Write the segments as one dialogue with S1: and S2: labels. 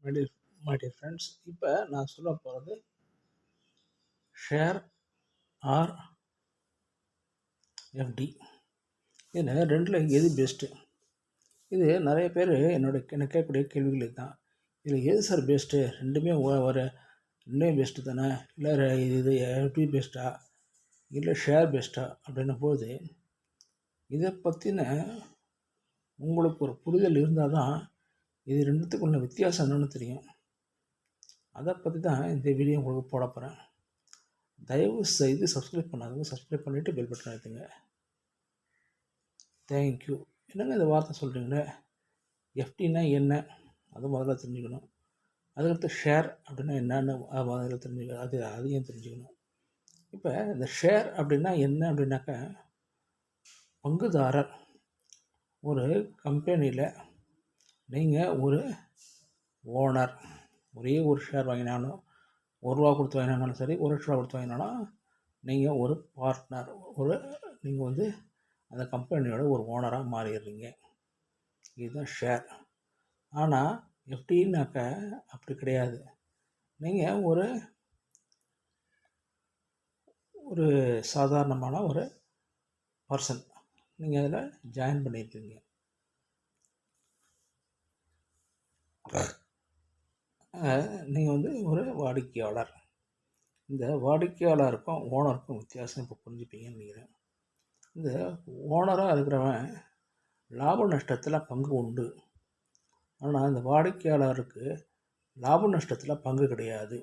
S1: My dear friends, இப்போ நான் சொல்ல போகிறது ஷேர் ஆர் எஃப்டி. இதில் ரெண்டில் எது பெஸ்ட்டு? இது நிறைய பேர் என்ன கேட்கக்கூடிய கேள்விகள் தான். இதில் எது சார் பெஸ்ட்டு? ரெண்டுமே ரெண்டுமே பெஸ்ட்டு தானே, இல்லை இது எஃப்டி பெஸ்ட்டா இல்லை ஷேர் பெஸ்ட்டா அப்படின்னும் போது இதை பற்றின உங்களுக்கு ஒரு புரிதல் இருந்தால் தான் இது ரெண்டுத்துக்குள்ள வித்தியாசம் என்னென்னு தெரியும். அதை பற்றி தான் இந்த வீடியோ உங்களுக்கு போட போகிறேன். தயவு செய்து சப்ஸ்கிரைப் பண்ணாதவங்க சப்ஸ்கிரைப் பண்ணிவிட்டு பெல் பட்டன் அழுத்துங்க. தேங்க்யூ. என்னங்க இந்த வார்த்தை சொல்கிறீங்களே, எஃப்டினா என்ன அது முதல்ல தெரிஞ்சுக்கணும். அதுக்கடுத்து ஷேர் அப்படின்னா என்னன்னு முதல்ல தெரிஞ்சுக்கணும். அதையும் தெரிஞ்சுக்கணும். இப்போ இந்த ஷேர் அப்படின்னா என்ன அப்படின்னாக்கா, பங்குதாரர் ஒரு கம்பெனியில் நீங்கள் ஒரு ஓனர், ஒரே ஒரு ஷேர் வாங்கினாலும் ₹1 கொடுத்து வாங்கினாலும் சரி, ₹1,00,000 கொடுத்து வாங்கினாலும் நீங்கள் ஒரு பார்ட்னர், நீங்கள் அந்த கம்பெனியோட ஒரு ஓனராக மாறிடுறீங்க. இதுதான் ஷேர். ஆனால் எப்படின்னாக்க அப்படி கிடையாது. நீங்கள் ஒரு சாதாரணமான ஒரு பர்சன், நீங்கள் அதில் ஜாயின் பண்ணியிருக்கீங்க. நீங்கள் ஒரு வாடிக்கையாளர். இந்த வாடிக்கையாளருக்கும் ஓனருக்கும் வித்தியாசம் இப்போ புரிஞ்சுப்பீங்கன்னு நினைக்கிறேன். இந்த ஓனராக இருக்கிறவன் லாப நஷ்டத்தில் பங்கு உண்டு. ஆனால் இந்த வாடிக்கையாளருக்கு லாப நஷ்டத்தில் பங்கு கிடையாது.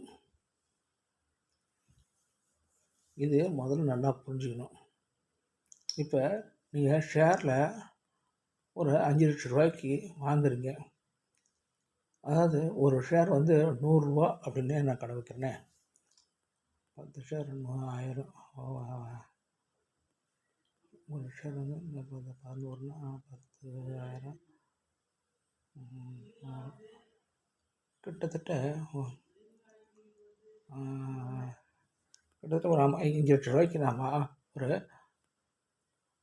S1: இது முதல்ல நல்லா புரிஞ்சுக்கணும். இப்போ நீங்கள் ஷேரில் ஒரு 5 லட்ச ரூபாய்க்கு வாங்குறீங்க. அதாவது ஒரு ஷேர் ₹100 அப்படின்னு நான் கடை வைக்கிறேனே, 10 ஷேர் 1000, ஒரு ஷேர் 11னா 10,000, கிட்டத்தட்ட ஒரு 5 லட்ச ரூபாய்க்கு நான் ஒரு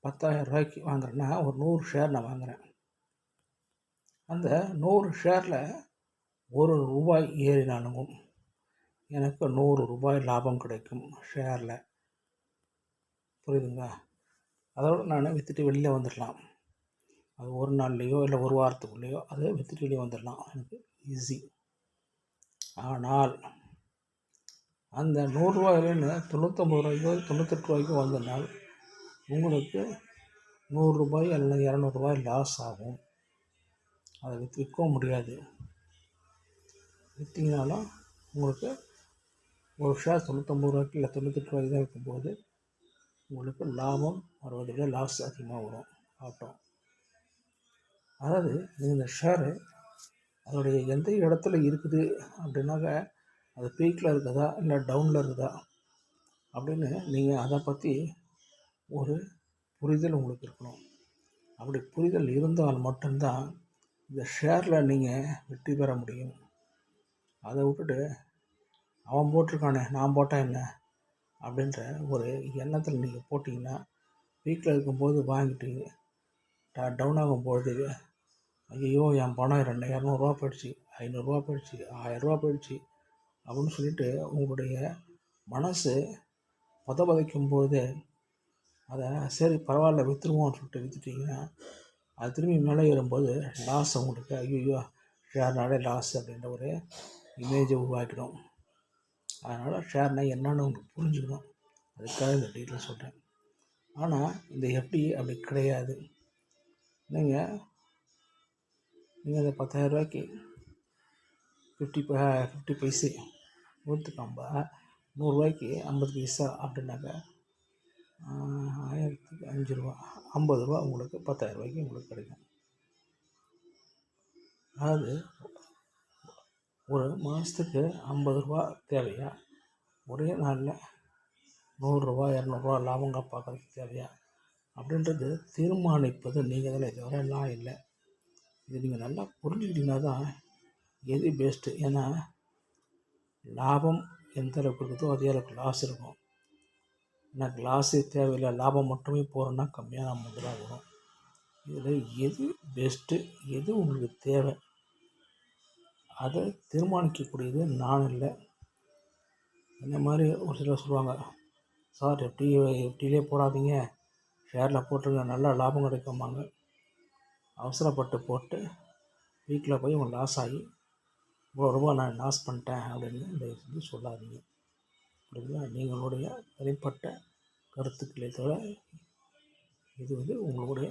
S1: 10,000 ரூபாய்க்கு வாங்குறேன்னா ஒரு 100 ஷேர் நான் வாங்குகிறேன். அந்த 100 ஷேரில் ₹1 ஏறினாலும் எனக்கு ₹100 லாபம் கிடைக்கும் ஷேரில். புரியுதுங்களா? அதோடு நான் விற்றுட்டு வெளியில் வந்துடலாம். அது ஒரு நாள்லேயோ இல்லை ஒரு வாரத்துக்குள்ளேயோ அதை விற்றுட்டு வெளியே வந்துடலாம், எனக்கு ஈஸி. ஆனால் அந்த ₹100 ₹99 ₹98 வந்தனால் உங்களுக்கு ₹100 அல்லது ₹200 லாஸ் ஆகும். அதை விற்கவும் முடியாது. விற்றீங்கனாலும் உங்களுக்கு ஒரு ஷேர் ₹99 இல்லை ₹98 தான் இருக்கும்போது உங்களுக்கு லாபம் ₹60, லாஸ் அதிகமாக வரும் ஆட்டம். அதாவது இந்த ஷேரு அதோடைய எந்த இடத்துல இருக்குது அப்படின்னாக்க, அது பீக்கில் இருக்குதா இல்லை டவுனில் இருக்குதா அப்படின்னு நீங்கள் அதை பற்றி ஒரு புரிதல் உங்களுக்கு இருக்கணும். அப்படி புரிதல் இருந்தால் மட்டும்தான் இந்த ஷேரில் நீங்கள் வெற்றி பெற முடியும். அதை விட்டுட்டு அவன் போட்டிருக்கானே நான் போட்டால் என்ன அப்படின்ற ஒரு எண்ணத்தில் நீங்கள் போட்டிங்கன்னா, வீக்கில் இருக்கும்போது வாங்கிட்டு டவுன் ஆகும்போது ஐயோ என் பணம் ₹200 போயிடுச்சு, ₹500 போயிடுச்சு, ₹1000 போயிடுச்சு அப்படின்னு சொல்லிட்டு உங்களுடைய மனசு பதைக்கும் போது அதை சரி பரவாயில்ல விற்றுருவோம்னு சொல்லிட்டு விற்றுட்டிங்கன்னா, அது திரும்பி மேலே ஏறும்போது லாஸ் உங்களுக்கு ஐயோ ஷேர்னாலே லாஸ் அப்படின்ற ஒரு இமேஜை உருவாக்கிடும். அதனால் ஷேர்னால் என்னன்னு உங்களுக்கு புரிஞ்சுக்கணும். அதுக்காக இந்த டீட்டெயில் சொல்கிறேன். ஆனால் இந்த எஃப்டி அப்படி கிடையாது. நீங்கள் அந்த ₹10,000 50 பைசே 100 ₹100 50 பைசா அப்படின்னாக்கா 1000க்கு ₹5, ₹50 உங்களுக்கு ₹10,000 உங்களுக்கு கிடைக்கும். அதாவது ஒரு மாதத்துக்கு ₹50 தேவையா, ஒரே நாளில் ₹100 ₹200 லாபங்க பார்க்கறதுக்கு தேவையா அப்படின்றது தீர்மானிப்பது நீங்கள் தானே, தவிர நான் இல்லை. இது நீங்கள் நல்லா புரிஞ்சுக்கிட்டீங்கன்னா தான் எது பெஸ்ட்டு. ஏன்னா லாபம் எந்த அளவுக்கு இருக்குதோ அதே அளவுக்கு லாஸ் இருக்கும். எனக்கு லாஸே தேவையில்லை, லாபம் மட்டுமே போகிறோன்னா கம்மியான அமௌண்ட்டு தான் வரும். இதில் எது பெஸ்ட்டு, எது உங்களுக்கு தேவை அதை தீர்மானிக்கக்கூடியது நான் இல்லை. இந்த மாதிரி ஒரு சிலர் சொல்லுவாங்க, சார் எஃப்டிலே போடாதீங்க, ஷேரில் போட்டுருங்க, நல்லா லாபம் கிடைக்குமாங்க. அவசரப்பட்டு போட்டு வீக்கில் போய் உங்கள் லாஸ் ஆகி இவ்வளோ ரூபா நான் லாஸ் பண்ணிட்டேன் அப்படின்னு தயவு செஞ்சு சொல்லாதீங்க. அப்படிங்களா? நீங்களுடைய தனிப்பட்ட கருத்துக்களை தவிர இது உங்களுடைய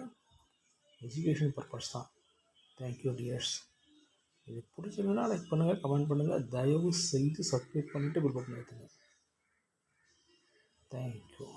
S1: எஜுகேஷன் பர்பஸ் தான். Thank you tears. இது பிடிச்சிருந்தா லைக் பண்ணுங்கள், கமெண்ட் பண்ணுங்கள், தயவு செய்து சப்ஸ்கிரைப் பண்ணிவிட்டு பில் பட்டன் ஏற்றுங்க. தேங்க்யூ.